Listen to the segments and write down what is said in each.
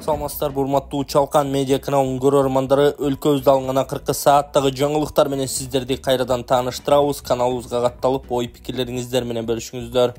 Саламатсыздар, урматтуу Чалкан медиа каналынын көрөрмандары, өлкөбүздө алынган акыркы сааттагы жаңылыктар менен сиздерди кайрадан тааныштырабыз. Каналыбызга катталып, ой пикирлериңиздер менен бөлүшүңүздөр.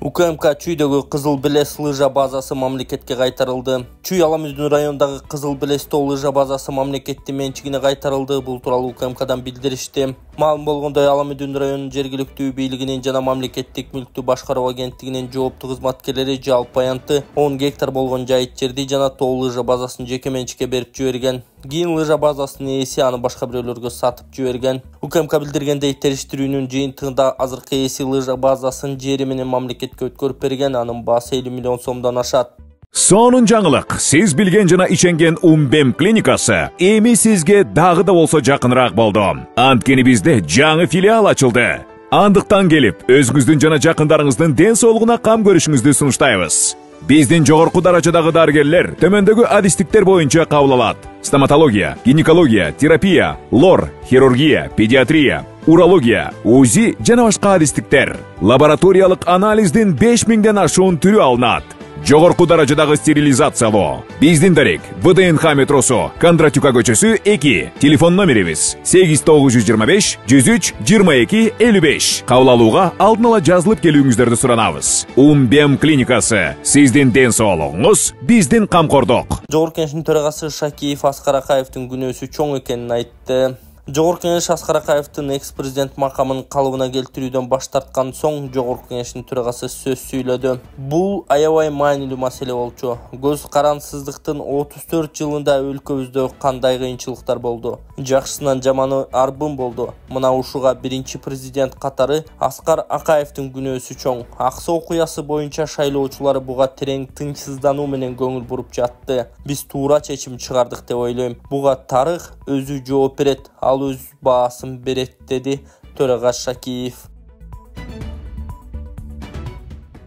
УКМК Чүйдөгү Кызыл Белес лыжа базасы мамлекетке кайтарылды. Чүй Аламүздүн районундагы Кызыл Белестөө лыжа базасы мамлекеттин менчигине кайтарылды. Бул тууралуу УКМКдан билдиришти. Маалым болгондой, Аламүздүн районунун жергиликтүү бийлигинин жана мамлекеттик мүлктү башкаруу агенттигинин жооптуу кызматкерлери жалпы аянты 10 гектар болгон жайыт жерди жана тоо лыжа базасын жеке менчикке берип жиберген. Кийин лыжа базасынын ээси аны башка бирөөлөргө сатып жиберген. УКМК билдиргендей, териштирүүнүн жыйынтыгында азыркы ээси лыжа базасын жери менен мамлекетке өткөрүп берген, анын баасы 50 миллион сомдон ашат. Сонун жаңылык, сиз билген жана иченген Умбем клиникасы эми сизге дагы да болсо жакыныраак болду. Анткени бизде жаңы филиал ачылды. Андыктан келип, өзүңүздүн жана жакындарыңыздын ден соолугуна кам көрүшүңүздү сунуштайбыз. Биздин жогорку даражадагы дарыгерлер төмөндөгү адистиктер боюнча кабыл алат: стоматология, гинекология, терапия, лор, хирургия, педиатрия, урология, УЗИ жана башка адистиктер. Лабораториялык анализдин 5000ден ашуун түрү алынат. Жогорку даражадагы стерилизациялоо. Биздин дарек ВДНХ метросу, Кондратюка көчөсү 2. Телефон номерибиз 8925 103 22 55. Кабыл алууга алдын ала жазылып келүүңүздөрдү суранабыз. Умбем клиникасы. Сиздин ден соолугуңуз, биздин камкордук. Жогорку Кеңештин төрагасы Шакиев Аскар Акаевдин күнөөсү чоң экенин айтты. Жогорку Кеңеш Аскар Акаевдин экс-президент макамын калыбына келтирүүдөн баш тарткан соң Жогорку Кеңештин төрагасы сөз сүйлөдү. Бул аябай маанилүү маселе болчу. Көз карансыздыктын 34 жылында өлкөбүздө кандай кыйынчылыктар болду? Жакшысынан жаманы арбын болду. Мына ушуга биринчи президент катары Аскар Акаевдин күнөөсү чоң. Аксы окуясы боюнча шайлоочулар буга терең тынчсыздануу менен көңүл буруп жатты. Биз туура чечим чыгардык деп ойлойм. Буга тарых өзү жооп берет. Ал өз баасын берет, деди төрага Шакиев.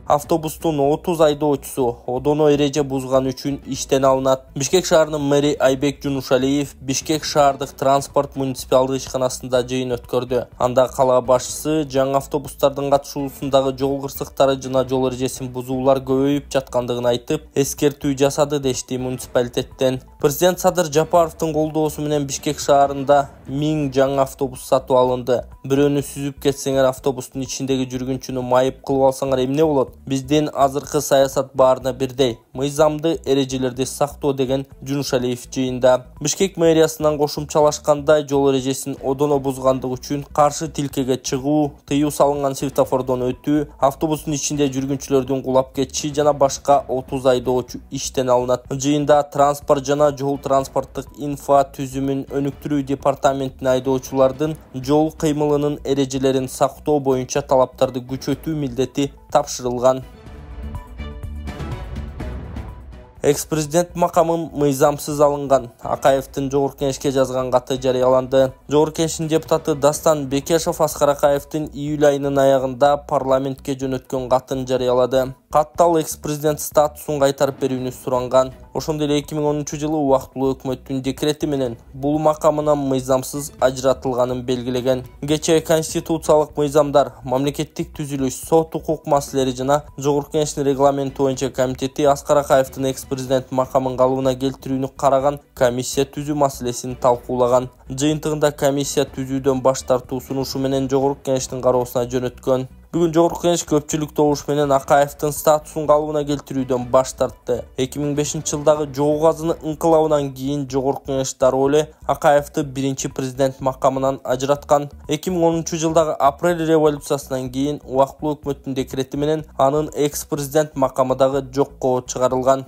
Автобустун 30 айдоочусу одоно эреже бузган үчүн иштен алынат. Бишкек шаарынын мэри Айбек Жунушалиев Бишкек шаардык транспорт муниципалдык ишканасында жыйын өткөрдү. Анда кала башчысы жаңы автобустардын катышуусундагы жол кырсыктары жана жол эрежесин бузуулар көбөйүп жаткандыгын айтып, эскертүү жасады дешти муниципалитеттен. Президент Садыр Жапаровдун колдоосу менен Бишкек шаарында 1000 жаңы автобус сатып алынды. Бирөөнү сүзүп кетсеңер, автобустун ичиндеги жүргүнчүнү майып кылып алсаңар эмне болот? Биздин азыркы саясат баарына бирдей, мыйзамды эрежелерди сактоо, деген Жунушалиев жыйында. Бишкек мэриясынан кошумчалашкандай, жол эрежесин одоно бузгандык үчүн каршы тилкеге чыгуу, тыюу салынган светофордон өтүү, автобустун ичинде жүргүнчүлөрдүн кулап кетиши жана башка 30 айдоочу иштен алынат. Жыйында транспорт жана жол транспорттук инфа түзүмүн өнүктүрүү департаментине айдоочулардын жол кыймылынын эрежелерин сактоо боюнча талаптарды күчөтүү милдети тапшырылган. Экс-президент макамын мыйзамсыз алынган. Акаевдин Жогорку Кеңешке жазган каты жарыяланды. Жогорку Кеңештин депутаты Дастан Бекешов Аскар Акаевдин июль айынын аягында парламентке жөнөткөн катын жарыялады. Каттал экс-президент статусун кайтарып берүүнү суранган. Ошондой эле 2010 жылы убактылуу өкмөттүн декрети менен бул макамынан мыйзамсыз ажыратылганын белгилеген. Кечээ конституциялык мыйзамдар, мамлекеттик түзүлүш, сот укук маселелери жана Жогорку Кеңештин регламенти боюнча комитети Аскар Акаевдин экс-президент макамын калыбына келтирүүнү караган комиссия түзүү маселесин талкуулаган. Жыйынтыгында комиссия түзүүдөн баш тартуу сунушу менен Жогорку Кеңештин кароосуна жөнөткөн. Бүгүн Жогорку Кеңеш көпчүлүк добуш менен Акаевдин статусун калыбына келтирүүдөн баш тартты. 2005 жылдагы Жоо Казыны ыңкылабынан кийин Жогорку Кеңеш дароо эле Акаевди биринчи президент макамынан ажыраткан. 2010 жылдагы апрель революциясынан кийин убактылуу өкмөттүн декрети менен анын экс-президент макамы дагы жокко чыгарылган.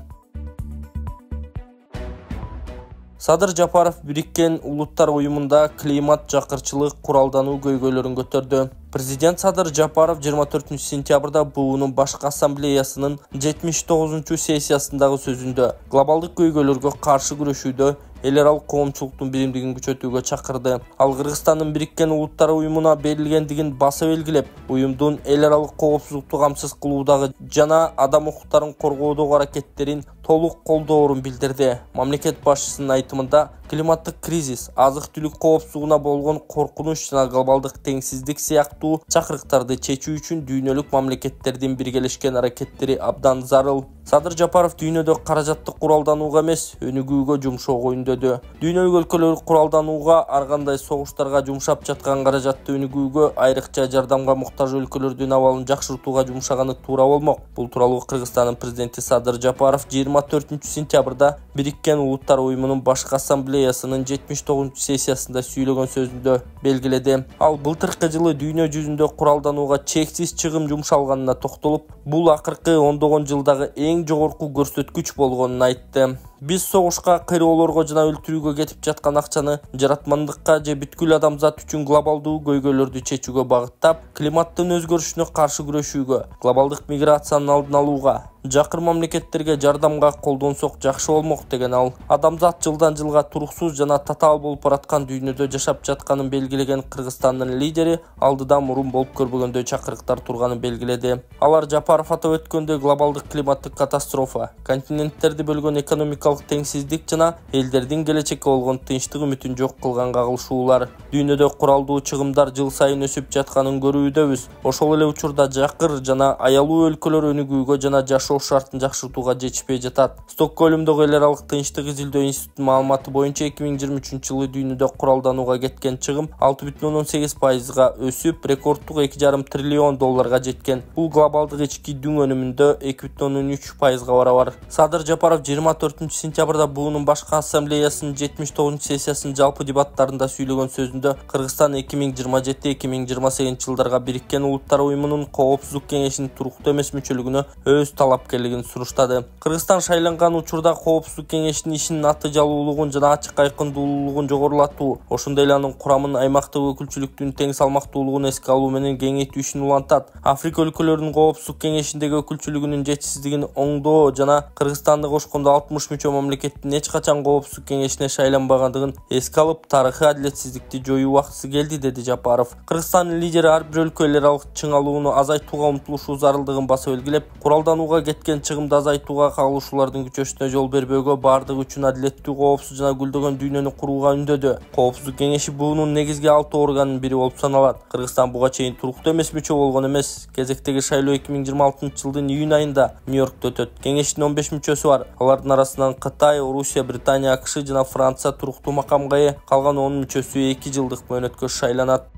Садыр Жапаров Бириккен Улуттар уюмунда климат жакырчылык куралдануу көйгөйлөрүн көтөрдү. Президент Садыр Жапаров 24 сентябрда БУнун башкы ассамблеясынын 79 сессиясындагы сөзүндө глобалдык көйгөйлөргө каршы күрөшүүдө эл аралык коомчулуктун биримдигин күчөтүүгө чакырды. Ал Кыргызстандын Бириккен Улуттар уюмуна берилгендигин баса белгилеп, уюмдун эл аралык коопсуздукту камсыз кылуудагы жана адам укуктарын коргоодогу аракеттерин толук колдоорун билдирди. Мамлекет башчысынын айтымында климаттык кризис, азык-түлүк коопсуздугуна болгон коркунуч жана глобалдык теңсиздик сыяктуу чакырыктарды чечүү үчүн дүйнөлүк мамлекеттердин биргелешкен аракеттери абдан зарыл. Садыр Жапаров дүйнөдө каражатты куралданууга эмес, өнүгүүгө жумшоого үндөдү. Дүйнөлүк өлкөлөр куралданууга, ар кандай согуштарга жумшап жаткан каражатты өнүгүүгө, айрыкча жардамга муктаж өлкөлөрдүн абалын жакшыртууга жумшаганы туура болмок. Бул тууралуу Кыргызстандын президенти Садыр Жапаров 24-сентябрда Бириккен Улуттар уюмунун башкы ассамблеясынын 79-сессиясында сүйлөгөн сөзүндө белгиледи. Ал былтыркы жылы дүйнө жүзүндө куралданууга чексиз чыгым жумшалганына токтолуп, бул акыркы ондогон жылдагы эң жогорку көрсөткүч болгонун айтты. Биз согушка, кыйроолорго жана өлтүрүүгө кетип жаткан акчаны жаратмандыкка же бүткүл адамзат үчүн глобалдуу көйгөйлөрдү чечүүгө багыттап, климаттын өзгөрүшүнө каршы күрөшүүгө, глобалдык миграциянын алдын алууга, жакыр мамлекеттерге жардамга колдонсок жакшы болмок деген ал. Адамзат жылдан жылга туруксуз жана татаал болуп бараткан дүйнөдө жашап жатканын белгилеген Кыргызстандын лидери алдыда мурун болуп көрбөгөндөй чакырыктар турганын белгиледи. Алар Жапаров атап өткөндөй глобалдык климаттык катастрофа, континенттерди бөлгөн экономикалык теңсиздик жана элдердин келечекке болгон тынчтык үмүтүн жок кылган кагылышуулар. Дүйнөдө куралдуу чыгымдар жыл сайын өсүп жатканын көрүүдөбүз. Ошол эле учурда жакыр жана аялуу өлкөлөр өнүгүүгө жана жашоо шартын жакшыртууга жетишпей жатат. Стокгольмдогу эл аралык тынчтык изилдөө институтунун маалыматы боюнча 2023-жылы дүйнөдө куралданууга кеткен чыгым 6,8%га өсүп, рекордтук 2,5 триллион долларга жеткен. Бул глобалдык ички дүң өнүмүндө 2,3%га барабар. Садыр Жапаров 24-сентябрда буунун башкы ассамблеясынын 79-сессиясынын жалпы дебаттарында сүйлөгөн сөзүндө Кыргызстан 2027-2028 жылдарга Бириккен Улуттар уюмунун Коопсуздук кеңешинин туруктуу эмес мүчөлүгүнө өз талапкерлигин суруштады. Кыргызстан шайланган учурда Коопсуздук кеңешинин ишинин натыйжалуулугун жана ачык айкындуулугун жогорулатуу, ошондой эле анын курамын аймактык өкүлчүлүктүн тең салмактуулугун эске алуу менен кеңейтүүсүн улантат. Африка өлкөлөрүнүн Коопсуздук кеңешиндеги өкүлчүлүгүнүн жетишсиздигин оңдоо жана Кыргызстанды кошкондо 60 мүчө мамлекеттин эч качан Коопсуздук кеңешине шайланбагандыгын эске алып, тарыхый адилетсиздикти жоюу убактысы келди, деди Жапаров. Кыргызстандын лидери ар бир өлкө эл аралык чыңалууну азайтууга умтулушу зарылдыгын баса белгилеп, куралданууга кеткен чыгымды азайтууга, кагылышуулардын күчөшүнө жол бербөөгө, бардыгы үчүн адилеттүү, коопсуз жана гүлдөгөн дүйнөнү курууга үндөдү. Коопсуздук кеңеши буунун негизги 6 органынын бири болуп саналат. Кыргызстан буга чейин туруктуу эмес мүчө болгон эмес. Кезектеги шайлоо 2026-жылдын июнь айында Нью-Йоркто өтөт. Кеңештин 15 мүчөсү бар. Алардын арасынан Кытай, Орусия, Британия, АКШ жана Франция туруктуу макамга ээ. Калган 10 мүчөсү 2 жылдык мөөнөткө шайланат.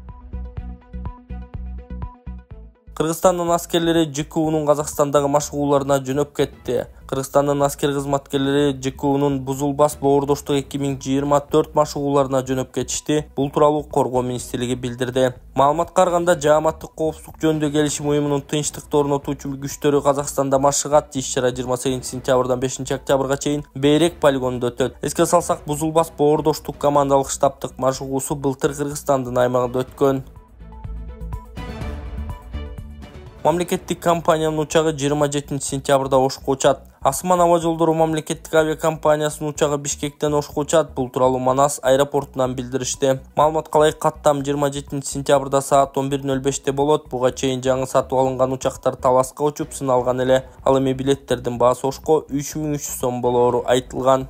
Кыргызстандын аскерлери ЖКУнун Казакстандагы машыгууларына жөнөп кетти. Кыргызстандын аскер кызматкерлери ЖКУнун Бузулбас боордоштук 2024 машыгууларына жөнөп кетишти. Бул тууралуу Коргоо министрлиги билдирди. Маалыматка караганда, Жааматтык коопсуздук жөнүндө келишим уюмунун тынчтыкты орнотуучу күчтөрү Казакстанда машыгат. Иш-чара 28-сентябрдан 5-октябрга чейин Бейрек полигонунда өтөт. Эске салсак, Бузулбас боордоштук командалык штабтык машыгуусу былтыр Кыргызстандын аймагында өткөн. Мамлекеттик компаниянын учагы 27-сентябрда Ошко учат. Асман аба жолдору мамлекеттик авиакомпаниясынын учагы Бишкектен Ошко учат. Бул тууралуу Манас аэропортунан билдиришти. Маалыматка ылайык, каттам 27-сентябрда саат 11:05 болот. Буга чейин жаңы сатып алынган учактар Таласка учуп сыналган эле. Ал эми билеттердин баасы Ошко 3300 сом болоору айтылган.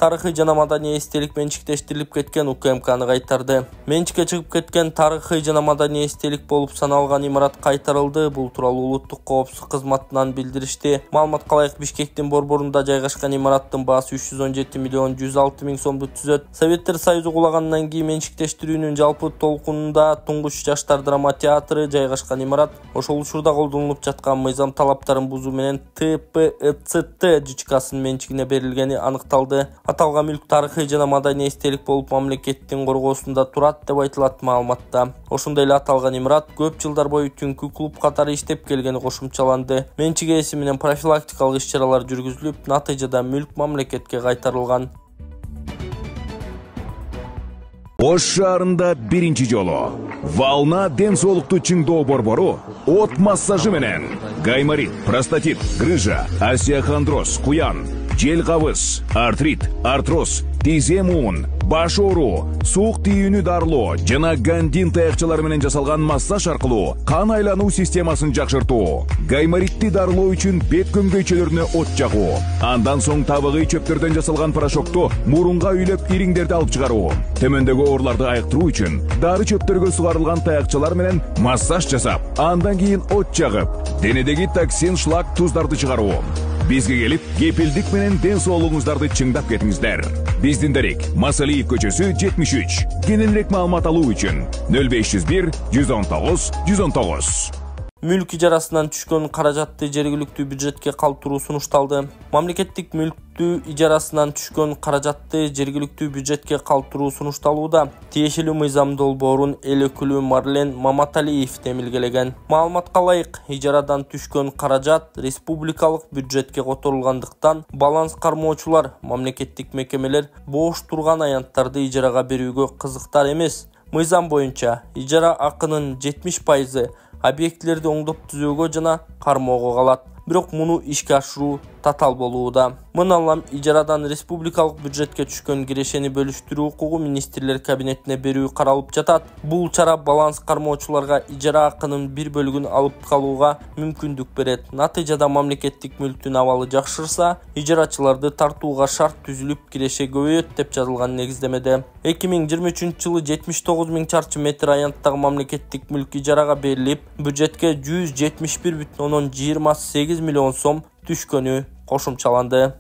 Тарыхый жана маданий эстелик менчиктештирилип кеткен УКМКны кайтарды. Менчикке чыгып кеткен тарыхый жана маданий эстелик болуп саналган имарат кайтарылды. Бул тууралуу улуттук коопсуздук кызматынан билдиришти. Маалыматка ылайык, Бишкектин борборунда жайгашкан имараттын баасы 317 миллион 106 миң сомду түзөт. Советтер Союзу кулагандан кийин менчиктештирүүнүн жалпы толкунунда Туңгуч жаштар драма театры жайгашкан имарат. Ошол учурда колдонулуп жаткан мыйзам талаптарын бузуу менен ТПЦТ ЖЧКсынын менчигине берилгени аныкталды. Аталган мүлк тарыхый жана маданий эстелик болуп мамлекеттин коргоосунда турат деп айтылат маалыматта. Ошондой эле аталган имарат көп жылдар бою түнкү клуб катары иштеп келгени кошумчаланды. Менчик ээси менен профилактикалык иш-чаралар жүргүзүлүп, натыйжада мүлк мамлекетке кайтарылган. Ош шаарында биринчи жолу Волна ден соолукту чыңдоо борбору от массажы менен гайморит, простатит, грыжа, остеохондроз, куян, жел кабыз, артрит, артроз, тизе муун, баш оору, суук тийүүнү дарылоо жана гандин таякчалары менен жасалган массаж аркылуу кан айлануу системасын жакшыртуу, гайморитти дарылоо үчүн бет көмгөйчөлөрүнө от жагуу, андан соң табыгый чөптөрдөн жасалган порошокту мурунга үйлөп ириңдерди алып чыгаруу, төмөндөгү ооруларды айыктыруу үчүн дары чөптөргө сугарылган таякчалар менен массаж жасап, андан кийин от жагып, денедеги токсин, шлак, туздарды чыгаруу. Бизге келип, кепилдик менен ден соолугуңуздарды чыңдап кетиңиздер. Биздин дарек Масалиев көчөсү 73. Кененирээк маалымат алуу үчүн 0501 119 119. Мүлк ижарасынан түшкөн каражатты жергиликтүү бюджетке калтыруу сунушталды. Мамлекеттик мүлктүү ижарасынан түшкөн каражатты жергиликтүү бюджетке калтыруу сунушталууда. Тиешелүү мыйзам долбоорун эл өкүлү Марлен Маматалиев демилгелеген. Маалыматка ылайык, ижарадан түшкөн каражат республикалык бюджетке которулгандыктан баланс кармоочулар, мамлекеттик мекемелер бош турган аянттарды ижарага берүүгө кызыктар эмес. Мыйзам боюнча ижара акынын 70% объектилерди оңдоп түзөөгө жана кармоого калат. Бирок муну ишке ашыруу татаал болууда. Мыналам ижарадан республикалык бюджетке түшкөн кирешени бөлүштүрүү укугу министрлер кабинетине берүү каралып жатат. Бул чара баланс кармоочуларга ижара акынын бир бөлүгүн алып калууга мүмкүндүк берет. Натыйжада мамлекеттик мүлктүн абалы жакшырса, ижарачыларды тартууга шарт түзүлүп киреше көбөйөт деп жазылган негиздемеде. 2023-жылы 79 000 чарчы метр аянттагы мамлекеттик мүлк ижарага берилип, бюджетке 171,28 миллион сом түшкөнү кошумчаланды.